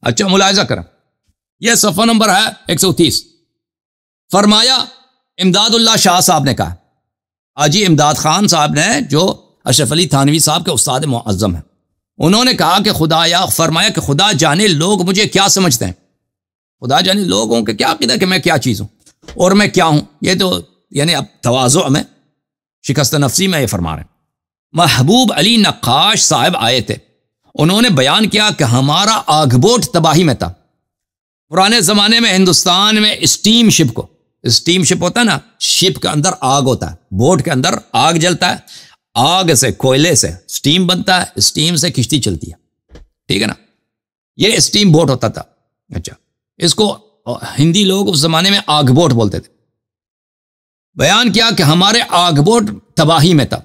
اچھا ملاحظہ کریں، یہ صفحہ نمبر ہے 130. فرمایا امداد اللہ شاہ صاحب نے کہا، حاجی امداد خان صاحب نے جو اشرف علی تھانوی صاحب کے استاد معظم ہیں، انہوں نے کہا کہ فرمایا کہ خدا جانے لوگ مجھے کیا سمجھتے ہیں، خدا جانے لوگوں کے کیا عقیدہ کہ میں کیا چیز ہوں اور میں کیا ہوں. یہ تو یعنی اب تواضع میں شکست نفسی میں یہ فرما رہے ہیں. محبوب علی نقاش صاحب آئے تھے، انہوں نے بیان کیا کہ ہمارا آگبوٹ تباہی میں تھا. پرانے زمانے میں ہندوستان میں اسٹیم شپ ہوتا ہے نا، شپ کے اندر آگ ہوتا ہے، بوٹ کے اندر آگ جلتا ہے، آگ سے کوئلے سے اسٹیم بنتا ہے، اسٹیم سے کشتی چلتی ہے، ٹھیک ہے نا، یہ اسٹیم بوٹ ہوتا تھا. اچھا، اس کو ہندی لوگ اس زمانے میں آگ بوٹ بولتے تھے. بیان کیا کہ ہمارے آگ بوٹ تباہی میں تھا،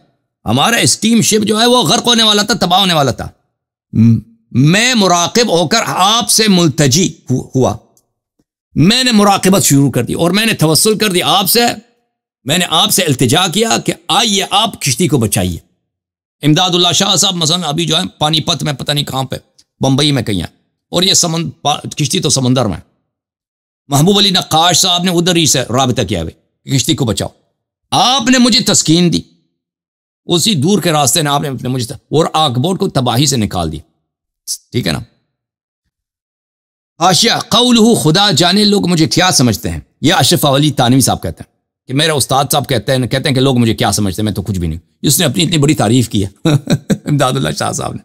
ہمارا اسٹیم شپ جو ہے وہ غرق ہونے والا تھا، تباہ ہونے والا تھا. میں مراقب ہو کر آپ سے ملتجی ہوا، میں نے مراقبت شروع کر دی اور میں نے توسل کر دی آپ سے، میں نے آپ سے التجا کیا کہ آئیے آپ کشتی کو بچائیے. امداد اللہ شاہ صاحب مثلا ابھی جو ہے پانی پت میں پتہ نہیں کہاں پہ، بمبئی میں کہیں ہیں، اور یہ کشتی تو سمندر میں. محبوب علی نقاش صاحب نے ادھر ہی سے رابطہ کیا ہے کشتی کو بچاؤ. آپ نے مجھے تسکین دی، اسی دور کے راستے نے آپ نے مجھے اور آگ بوٹ کو تباہی سے نکال دی. ٹھیک ہے نا. حاشیہ قولہ خدا جانے لوگ مجھے کیا سمجھتے ہیں، یہ اشرف علی تھانوی صاحب کہتے ہیں کہ میرے استاد صاحب کہتے ہیں کہ لوگ مجھے کیا سمجھتے ہیں، میں تو کچھ بھی نہیں. اس نے اپنی اتنی بڑی تعریف کی ہے امداد اللہ شاہ صاحب نے.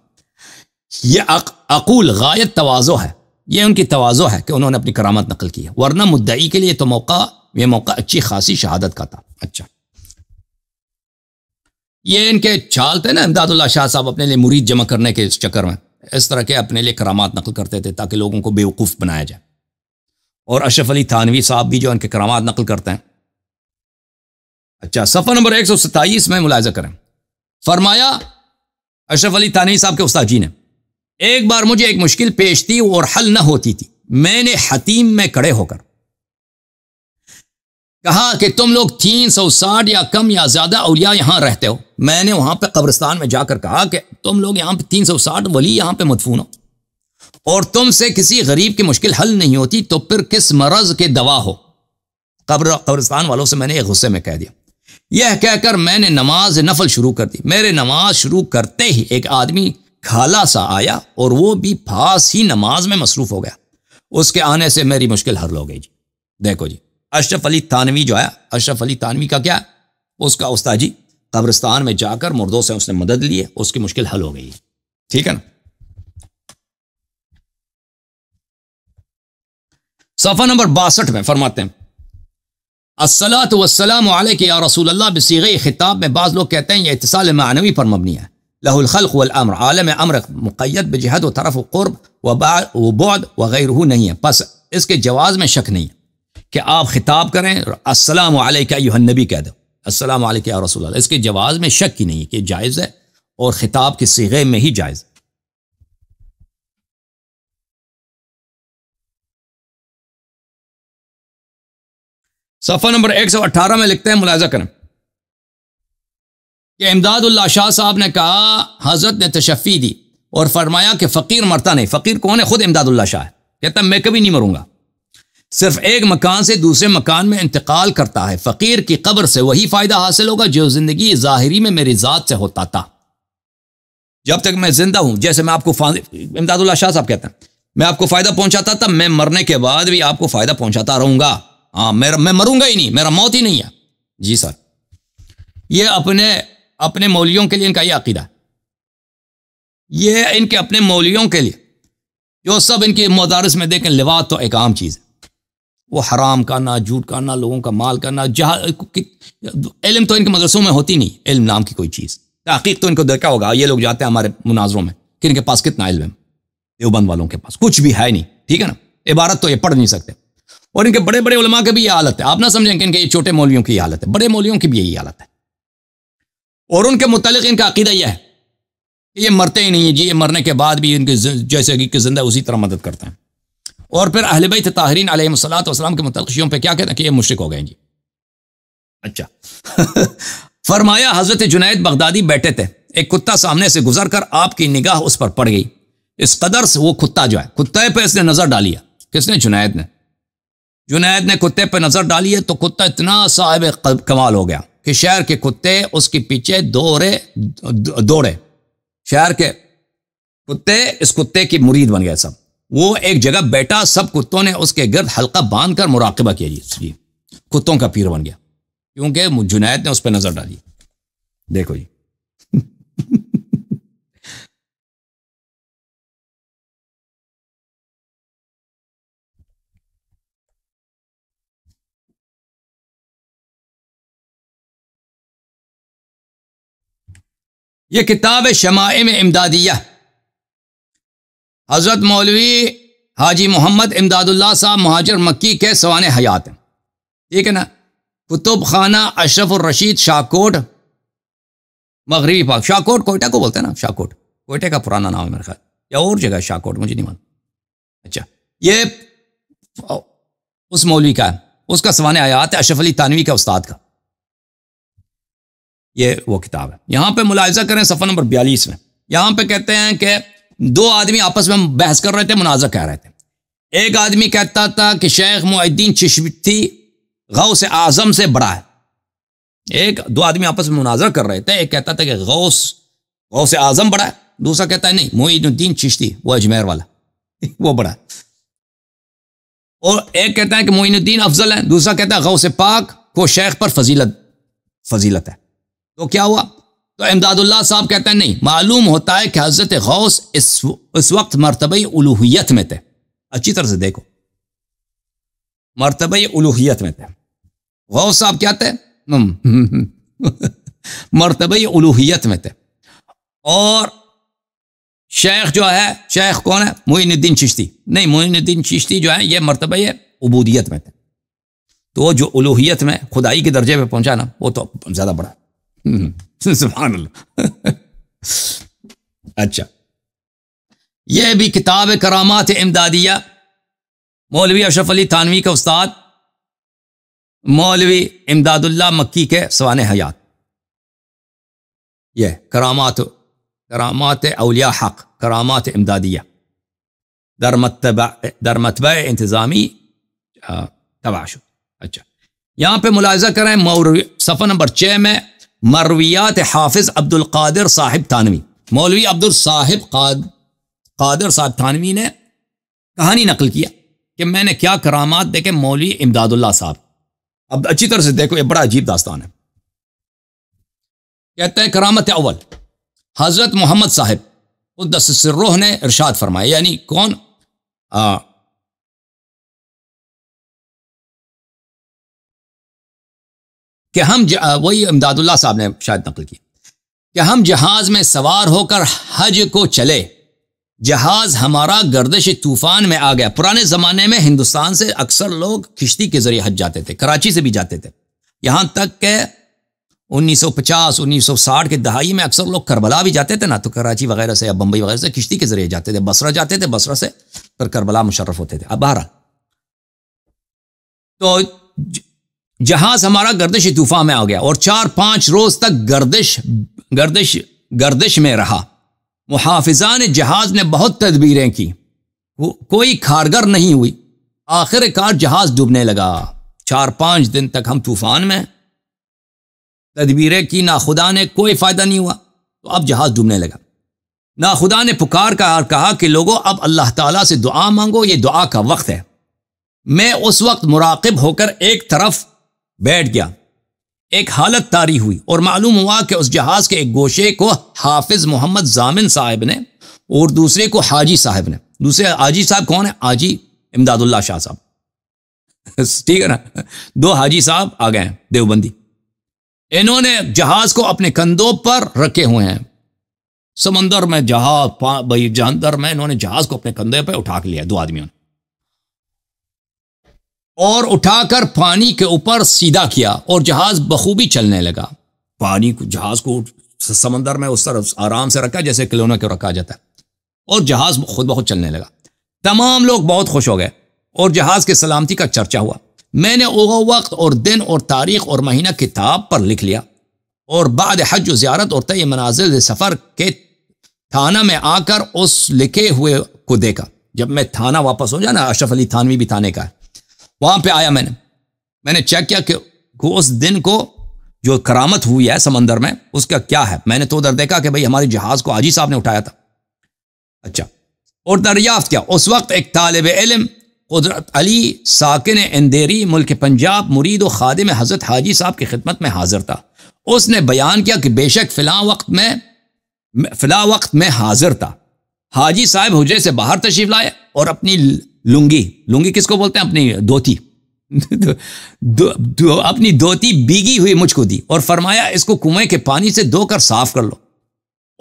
یہ عقول غایت تواضع ہے، یہ ان کی تواضع ہے کہ انہوں نے اپنی کرامت نقل کی ہے، ورنہ مدعی کے لیے تو یہ موقع اچھی خاصی شہادت کا تھا. اچھا، یہ ان کے چال تھے نا، امداد اللہ شاہ صاحب اپنے لیے مرید جمع کرنے کے اس چکر میں اس طرح کے اپنے لیے کرامات نقل کرتے تھے تاکہ لوگوں کو بیوقوف بنایا جائے. اور اشرف علی تھانوی صاحب بھی جو ان کے کرامات نقل کرتے ہیں. اچھا، صفحہ نمبر 127 میں ملاحظہ کریں. فرمایا اشرف علی تھانوی صاحب کے استاد جی نے، ایک بار مجھے ایک مشکل پیش تھی اور حل نہ ہوتی تھی، میں نے حتیم میں کھڑے ہو کر کہا کہ تم لوگ 360 یا کم یا زیادہ اولیاء یہاں رہتے ہو. میں نے وہاں پہ قبرستان میں جا کر کہا کہ تم لوگ یہاں پہ 360 ولی یہاں پہ مدفون ہو اور تم سے کسی غریب کی مشکل حل نہیں ہوتی تو پھر کس مرض کے دوا ہو. قبرستان والوں سے میں نے ایک غصے میں کہہ دیا. یہ کہہ کر میں نے نماز نفل شروع کر دی. میرے نماز شروع کرتے ہی ایک آدمی کھالا سا آیا اور وہ بھی پاس ہی نماز میں مصروف ہو گیا. اس کے آنے سے میری مشکل حل ہو گئی. جی دیکھو جی، اشرف علی تھانوی جو ہے، اشرف علی تھانوی کا کیا، اس کا استاد جی قبرستان میں جا کر مردوں سے اس نے مدد لی ہے، اس کی مشکل حل ہو گئی. ٹھیک ہے نا. صفحہ نمبر 62 میں فرماتے ہیں، الصلاۃ والسلام علیک یا رسول اللہ بصیغہ خطاب میں بعض لوگ کہتے ہیں یہ اتصال معنوی پر مبنی ہے. لہ الخلق والامر، عالم امر مقید بجہد و طرف و قرب و بعد وغیرہ نہیں ہے. پس اس کے جواز میں شک نہیں ہے کہ آپ خطاب کریں السلام علیک ایھا النبی کہہ دو، السلام علیک یا رسول اللہ. اس کے جواز میں شک ہی نہیں ہے کہ جائز ہے اور خطاب کے صیغے میں ہی جائز. صفحہ نمبر 118 میں لکھتے ہیں، ملاحظہ کریں کہ امداد اللہ شاہ صاحب نے کہا، حضرت نے تشفی دی اور فرمایا کہ فقیر مرتا نہیں. فقیر کون ہے؟ خود امداد اللہ شاہ ہے. کہتا ہے میں کبھی نہیں مروں گا، صرف ایک مکان سے دوسرے مکان میں انتقال کرتا ہے. فقیر کی قبر سے وہی فائدہ حاصل ہوگا جو زندگی ظاہری میں میری ذات سے ہوتا تھا. جب تک میں زندہ ہوں، جیسے میں آپ کو امداد اللہ شاہ صاحب کہتے ہیں میں آپ کو فائدہ پہنچاتا تھا، میں مرنے کے بعد بھی آپ کو فائدہ پہنچاتا رہوں گا. ہاں، میں مروں گا ہی نہیں، میرا موت ہی نہیں ہے. جی سر، یہ اپنے مولیوں کے لیے ان کا یہ عقیدہ ہے. یہ ان کے اپنے مولیوں کے لیے جو سب ان کے مدارس میں دیکھیں، لواط تو ایک عام چیز ہے. وہ حرام کرنا، جھوٹ کرنا، لوگوں کا مال کرنا، علم تو ان کے مدرسوں میں ہوتی نہیں، علم نام کی کوئی چیز. تحقیق تو ان کو دیکھا ہوگا، یہ لوگ جاتے ہیں ہمارے مناظروں میں کہ ان کے پاس کتنا علم ہے. دیوبند والوں کے پاس کچھ بھی ہے نہیں. ٹھیک ہے نا. عبارت تو یہ پڑھ نہیں سکتے. اور ان کے بڑے بڑے علماء کی بھی یہ حالت ہے. آپ نہ سمجھیں کہ ان کے یہ چھوٹے مولویوں کی یہ حالت ہے، بڑے مولویوں کی بھی یہی حالت ہے. اور ان کے متعلق ان کا عقیدہ یہ ہے کہ یہ مرتے ہی نہیں ہیں. جی یہ مرنے کے بعد بھی ان کے جیسے کہ زندہ اسی طرح مدد کرتے ہیں. اور پھر اہل بیت طاہرین علیہم الصلوۃ والسلام کے متعلق شیعوں پہ کیا کہتے ہیں کہ یہ مشرک ہو گئے ہیں. جی اچھا فرمایا حضرت جنید بغدادی بیٹھے تھے، ایک کتا سامنے سے گزر کر آپ کی نگاہ اس پر پڑ گئی. اس قدر سے وہ کتا جو ہے، کتے پہ اس نے نظر ڈالی ہے. کس نے؟ جنید نے کتے پہ نظر ڈالی ہے، تو کتا اتنا صاحب کمال ہو گیا کہ شہر کے کتے اس کے پیچھے دوڑے. شہر کے کتے اس کتے کی مرید بن گئے سب. وہ ایک جگہ بیٹھا، سب کتوں نے اس کے گرد حلقہ باندھ کر مراقبہ کیا. جی کتوں کا پیر بن گیا، کیونکہ جنید نے اس پہ نظر ڈالی. دیکھو جی یہ کتاب شمائم امدادیہ، حضرت مولوی حاجی محمد امداد اللہ صاحب مہاجر مکی کے سوانح حیات ہیں. ٹھیک ہے نا. کتب خانہ اشرف الرشید شاہکوٹ مغربی پاک. شاہکوٹ کوئٹہ کو بولتے ہیں نا، شاہکوٹ کوئٹہ کا پرانا نام ہے میرے خیال، یا اور جگہ شاہکوٹ مجھے نہیں معلوم. اچھا یہ اس مولوی کا ہے، اس کا سوانح حیات ہے، اشرف علی تھانوی کا استاد کا. یہ وہ کتاب ہے. یہاں پہ ملاحظہ کریں صفحہ نمبر 42 میں. یہاں پہ کہتے ہیں کہ دو آدمی آپس میں بحث کر رہے تھے، مناظرہ کہہ رہے تھے. ایک آدمی کہتا تھا کہ شیخ محی الدین چشتی غوث اعظم سے بڑا ہے. دو آدمی آپس میں مناظرہ کر رہے تھے. ایک کہتا تھا کہ غوث اعظم بڑا ہے، دوسرا کہتا ہے نہیں، محی الدین چشتی وہ اجمیر والا وہ بڑا ہے. اور ایک کہتا ہے کہ محی الدین افضل ہے، دوسرا کہتا ہے غوث پاک کو شیخ پر فضیلت ہے. تو کیا ہوا؟ تو امداد اللہ صاحب کہتے ہیں نہیں، معلوم ہوتا ہے کہ حضرت غوث اس وقت مرتبہ الوہیت میں تھے. اچھی طرح سے دیکھو، مرتبہ الوہیت میں تھے. غوث صاحب کیا تھے؟ مرتبہ الوہیت میں تھے. اور شیخ جو ہے، شیخ کون ہے؟ معین الدین چشتی. نہیں، معین الدین چشتی جو ہے یہ مرتبہ عبودیت میں تھے. تو جو الوہیت میں خدائی کے درجے پہ پہنچا نا، وہ تو زیادہ بڑا. سبحان اللہ. اچھا، یہ بھی کتاب کرامات امدادیہ، مولوی اشرف علی تھانوی کا استاد مولوی امداد اللہ مکی کے سوانح حیات. یہ کرامات اولیاء حق، کرامات امدادیہ در مطبع انتظامی تبع شد. اچھا، یہاں پہ ملاحظہ کریں صفحہ نمبر 6 میں مرویات حافظ عبد القادر صاحب تھانوی. مولوی قادر صاحب تھانوی نے کہانی نقل کیا کہ میں نے کیا کرامات دیکھے مولوی امداد اللہ صاحب. اب اچھی طرح سے دیکھو، یہ بڑا عجیب داستان ہے. کہتے ہیں کرامت اول، حضرت محمد صاحب قدس سرہ نے ارشاد فرمایا. یعنی کون؟ کہ ہم وہی امداد اللہ صاحب نے شاید نقل کی کہ ہم جہاز میں سوار ہو کر حج کو چلے. جہاز ہمارا گردش طوفان میں آ گیا. پرانے زمانے میں ہندوستان سے اکثر لوگ کشتی کے ذریعے حج جاتے تھے، کراچی سے بھی جاتے تھے. یہاں تک کہ 1950 1960 کے دہائی میں اکثر لوگ کربلا بھی جاتے تھے نا، تو کراچی وغیرہ سے یا بمبئی وغیرہ سے کشتی کے ذریعے جاتے تھے. بصرہ جاتے تھے، بصرہ سے پھر کربلا مشرف ہوتے تھے. اب بہرحال تو جہاز ہمارا گردش طوفان میں آ گیا اور 4-5 روز تک گردش میں رہا. محافظان جہاز نے بہت تدبیریں کی، کوئی کارگر نہیں ہوئی. آخر کار جہاز ڈوبنے لگا. 4-5 دن تک ہم طوفان میں تدبیریں کی، ناخدا نے کوئی فائدہ نہیں ہوا. تو اب جہاز ڈوبنے لگا. ناخدا نے پکار کہا کہ لوگوں اب اللہ تعالیٰ سے دعا مانگو، یہ دعا کا وقت ہے. میں اس وقت مراقب ہو کر ایک طرف بیٹھ گیا. ایک حالت طاری ہوئی اور معلوم ہوا کہ اس جہاز کے ایک گوشے کو حافظ محمد ضامن صاحب نے اور دوسرے کو حاجی صاحب نے. دوسرے حاجی صاحب کون ہے؟ حاجی امداد اللہ شاہ صاحب. ٹھیک ہے نا، 2 حاجی صاحب آ گئے ہیں دیوبندی. انہوں نے جہاز کو اپنے کندھوں پر رکھے ہوئے ہیں. سمندر میں جہاندر میں انہوں نے جہاز کو اپنے کندھے پہ اٹھا کے لیا 2 آدمیوں نے، اور اٹھا کر پانی کے اوپر سیدھا کیا اور جہاز بخوبی چلنے لگا. جہاز کو سمندر میں اس طرح آرام سے رکھا جیسے کھلونے کو رکھا جاتا ہے، اور جہاز خود بخود چلنے لگا. تمام لوگ بہت خوش ہو گئے اور جہاز کے سلامتی کا چرچا ہوا. میں نے وہ وقت اور دن اور تاریخ اور مہینہ کتاب پر لکھ لیا، اور بعد حج و زیارت اور طے منازل سفر کے تھانہ میں آ کر اس لکھے ہوئے کو دیکھا. جب میں تھانہ واپس ہو جانا، اشرف علی تھانوی بھی تھانے کا ہے، وہاں پہ آیا میں نے چیک کیا کہ اس دن کو جو کرامت ہوئی ہے سمندر میں اس کا کیا ہے. میں نے تو ادھر دیکھا کہ بھئی ہمارے جہاز کو حاجی صاحب نے اٹھایا تھا. اچھا، اور دریافت کیا، اس وقت ایک طالب علم قدرت علی ساکن اندیری ملک پنجاب مرید و خادم حضرت حاجی صاحب کی خدمت میں حاضر تھا. اس نے بیان کیا کہ بے شک فلاں وقت میں حاضر تھا. حاجی صاحب حجرے سے باہر تشریف لائے اور اپنی لنگی کس کو بولتے ہیں، اپنی دھوتی اپنی دھوتی بیگی ہوئی مجھ کو دی اور فرمایا اس کو کنویں کے پانی سے دھو کر صاف کر لو.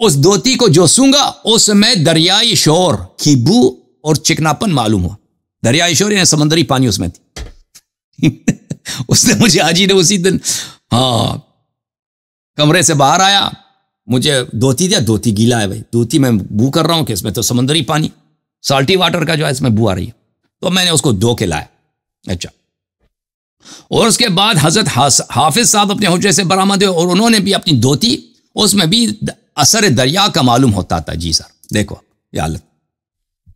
اس دھوتی کو جو سونگا اس میں دریائی شور کی بو اور چکناپن معلوم ہوا. دریائی شور یعنی سمندری پانی اس میں تھی. اس نے مجھے حاجی نے اسی دن کمرے سے باہر آیا، مجھے دھوتی دیا، دھوتی گیلا ہے بھائی، دھوتی میں بو کر رہا ہوں کہ اس میں تو سمندری پانی سالٹی واٹر کا جو ہے اس میں بو آ رہی ہے. تو میں نے اس کو دھو کے لایا. اچھا، اور اس کے بعد حضرت حافظ صاحب اپنے حجرے سے برآمد ہوئے اور انہوں نے بھی اپنی دھوتی، اس میں بھی اثر دریا کا معلوم ہوتا تھا. جی سر، دیکھو یہ حالت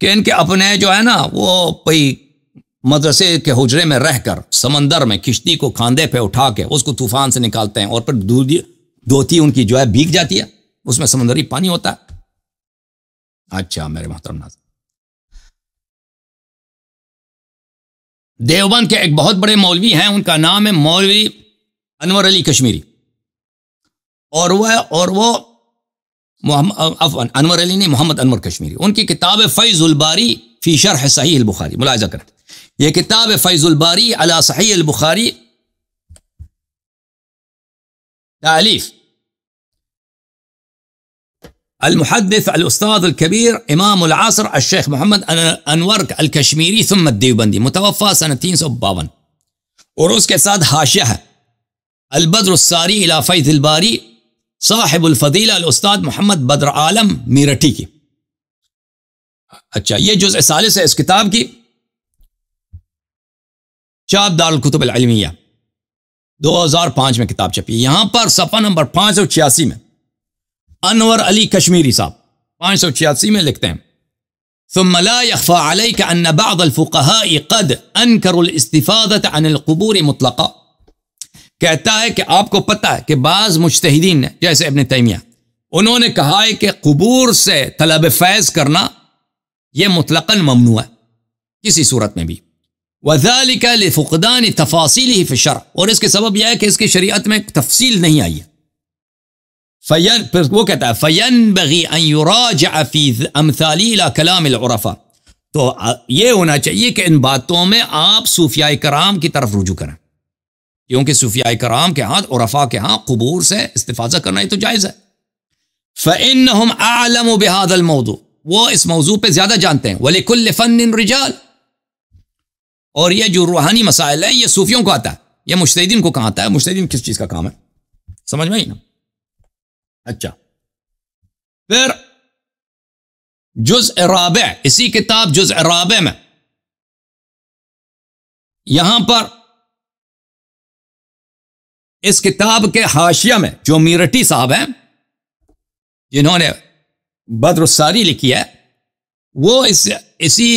کہ ان کے اپنے جو ہے نا وہ کوئی مدرسے کے حجرے میں رہ کر سمندر میں کشتی کو کاندھے پہ اٹھا کے اس کو طوفان سے نکالتے ہیں اور پھر دھوتی ان کی جو ہے بھیگ جاتی ہے، اس میں سمندری پانی ہوتا ہے. اچھا میرے محترم ناظرین، دیوبند کے ایک بہت بڑے مولوی ہیں، ان کا نام ہے مولوی انور علی کشمیری، اور وہ انور علی نہیں، محمد انور کشمیری. ان کی کتاب فیض الباری فی شرح صحیح البخاری، ملاحظہ کریں یہ کتاب فیض الباری علی صحیح البخاری، تالیف المحدث الاستاذ الكبير امام العصر الشیخ محمد انور الکشمیری ثم الدیوبندی، متوفى سنہ 352. اور اس کے ساتھ حاشیہ ہے البدر الساری الى فیض الباری صاحب الفضیلہ الاستاذ محمد بدر عالم میرٹھی کی. اچھا، یہ جزء ثالث ہے اس کتاب کی، چاپ دار الکتب العلمیہ، 2005 میں کتاب چھپی. یہاں پر صفحہ نمبر 586 میں انور علی کشمیری صاحب 586 میں لکھتے ہیں ثم لا يخفى عليك ان بعض الفقهاء قد انكروا الاستفادة عن القبور مطلقا. کہتا ہے کہ آپ کو پتہ ہے کہ بعض مجتہدین نے جیسے ابن تیمیہ انہوں نے کہا ہے کہ قبور سے طلب فیض کرنا یہ مطلقاً ممنوع ہے کسی صورت میں بھی. وذلك لفقدان تفاصیلہ فی الشرع، اور اس کے سبب یہ ہے کہ اس کی شریعت میں تفصیل نہیں آئی ہے. پھر وہ کہتا ہے فَيَنْبَغِي أَن يُرَاجَعَ فِي أَمْثَالِ إِلَى كَلَامِ الْعُرَفَاء، تو یہ ہونا چاہیے کہ ان باتوں میں آپ صوفیاء کرام کی طرف رجوع کریں، کیونکہ صوفیاء کرام کے ہاں، عرفاء کے ہاں قبور سے استفاضہ کرنا ہی تو جائز ہے. فَإِنَّهُمْ أَعْلَمُ بِهَذَا الْمَوْضُوع، وہ اس موضوع پہ زیادہ جانتے ہیں. وَلِكُلِّ فَنٍ رِجَال، اور یہ جو روحانی مسائل ہیں یہ صوفیوں کو آتا ہے، یہ مجتہدین کو کہاں آتا ہے؟ مجتہدین کس چیز کا کام ہے، سمجھ میں ہی نا. اچھا، پھر جزء رابع، اسی کتاب جزء رابع میں یہاں پر اس کتاب کے حاشیہ میں جو میرٹھی صاحب ہیں جنہوں نے بدر الساری لکھی ہے، وہ اسی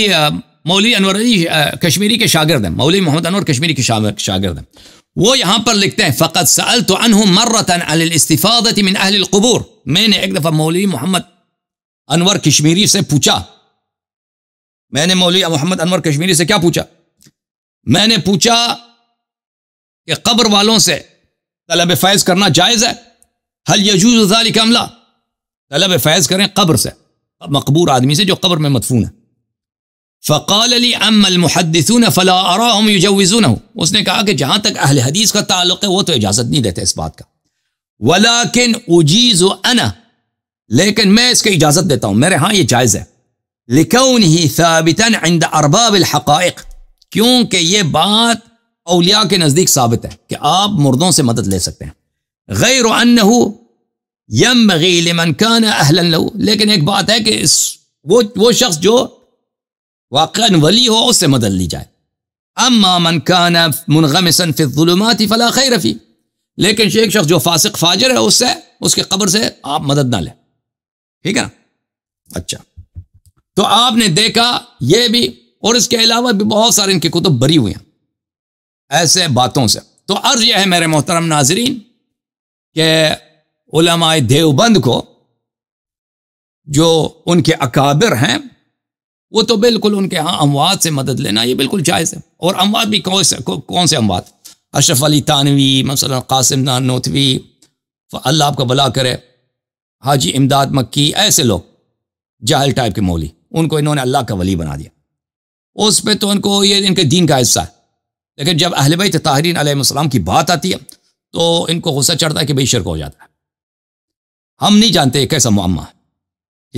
مولوی انور علی کشمیری کے شاگرد ہیں، مولوی محمد انور کشمیری کے شاگرد ہیں. وہ یہاں پر لکھتے ہیں فقط سألت عنهم مرة عن الاستفادة من اہل القبور، میں نے ایک دفعہ مولوی محمد انور کشمیری سے پوچھا، میں نے مولوی محمد انور کشمیری سے کیا پوچھا؟ میں نے پوچھا کہ قبر والوں سے طلب فیض کرنا جائز ہے؟ هل يجوز ذلك ام لا؟ طلب فیض کریں قبر سے، مقبور آدمی سے جو قبر میں مدفون ہے. فقال لي اما المحدثون فلا اراهم يجوزونه، اس نے کہا کہ جہاں تک اہل حدیث کا تعلق ہے وہ تو اجازت نہیں دیتے اس بات کا. ولكن اجيز انا، لیکن میں اس کی اجازت دیتا ہوں، میرے ہاں یہ جائز ہے. لكونه ثابتا عند ارباب الحقائق، کیونکہ یہ بات اولیاء کے نزدیک ثابت ہے کہ آپ مردوں سے مدد لے سکتے ہیں. غیر انه ينبغي لمن كان اهلا له، لیکن ایک بات ہے کہ وہ شخص جو واقعاً ولی ہو اس سے مدد لی جائے. اما من كان منغمسا في الظلمات فلا خیر فی، لیکن ایک شخص جو فاسق فاجر ہے اس کے قبر سے آپ مدد نہ لیں، ٹھیک ہے نا. اچھا، تو آپ نے دیکھا یہ بھی، اور اس کے علاوہ بھی بہت سارے ان کی کتب بری ہوئی ہیں ایسے باتوں سے۔ تو عرض یہ ہے میرے محترم ناظرین کہ علماء دیوبند کو جو ان کے اکابر ہیں وہ تو بالکل ان کے ہاں اموات سے مدد لینا یہ بالکل جائز ہے۔ اور اموات بھی کون سے اموات؟ اشرف علی تھانوی، مثلا قاسم نانوتوی، اللہ آپ کا بھلا کرے، حاجی امداد مکی، ایسے لوگ جاہل ٹائپ کے مولوی، ان کو انہوں نے اللہ کا ولی بنا دیا۔ اس پہ تو ان کو یہ ان کے دین کا حصہ ہے، لیکن جب اہل بیت طاہرین علیہ السلام کی بات آتی ہے تو ان کو غصہ چڑھتا ہے کہ بھئی شرک ہو جاتا ہے۔ ہم نہیں جانتے کیسا معاملہ ہے۔